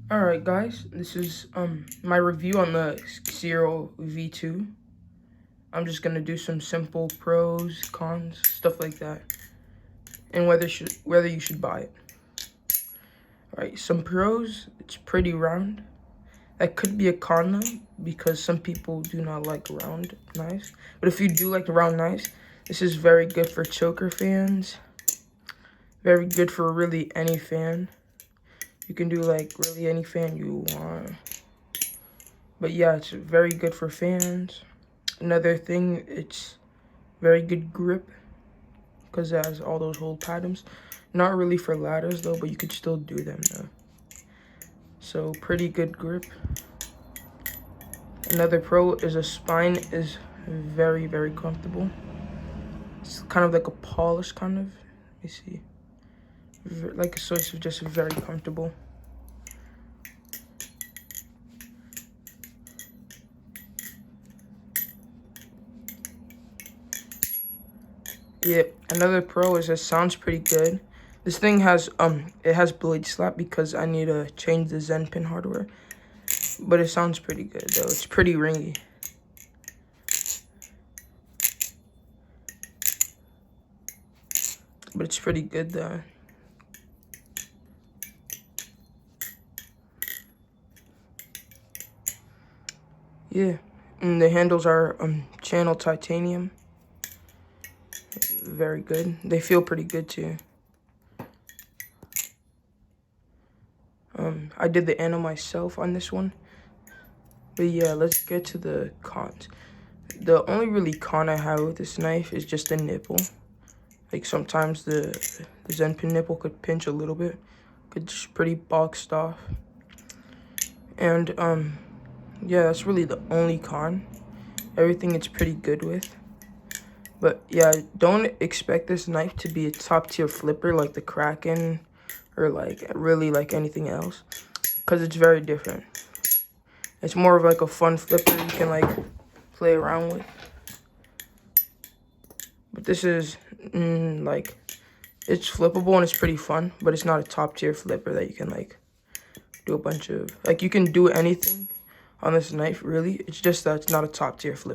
Alright guys, this is my review on the Xearo V2. I'm just gonna do some simple pros, cons, stuff like that, and whether you should buy it. Alright, some pros: it's pretty round. That could be a con though, because some people do not like round knives. But if you do like the round knives, this is very good for choker fans. Very good for really any fan. You can do like really any fan you want. But yeah, it's very good for fans. Another thing, it's very good grip because it has all those hold patterns. Not really for ladders though, but you could still do them though. So pretty good grip. Another pro is the spine is very, very comfortable. It's kind of like a polish kind of. Let me see. Like, so it's just very comfortable. Yeah, another pro is it sounds pretty good. This thing has it has blade slap because I need to change the Zen pin hardware. But it sounds pretty good though. It's pretty ringy. But it's pretty good though. Yeah, and the handles are channel titanium. Very good. They feel pretty good too. I did the anno myself on this one. But yeah, let's get to the cons. The only really con I have with this knife is just the nipple. Like sometimes the Zen pin nipple could pinch a little bit. It's pretty boxed off. And yeah, that's really the only con. Everything it's pretty good with. But yeah, don't expect this knife to be a top tier flipper like the Kraken or like really like anything else, because it's very different. It's more of like a fun flipper you can like play around with. But this is like, it's flippable and it's pretty fun, but it's not a top tier flipper that you can like do a bunch of, like you can do anything on this knife really. It's just that it's not a top tier flipper.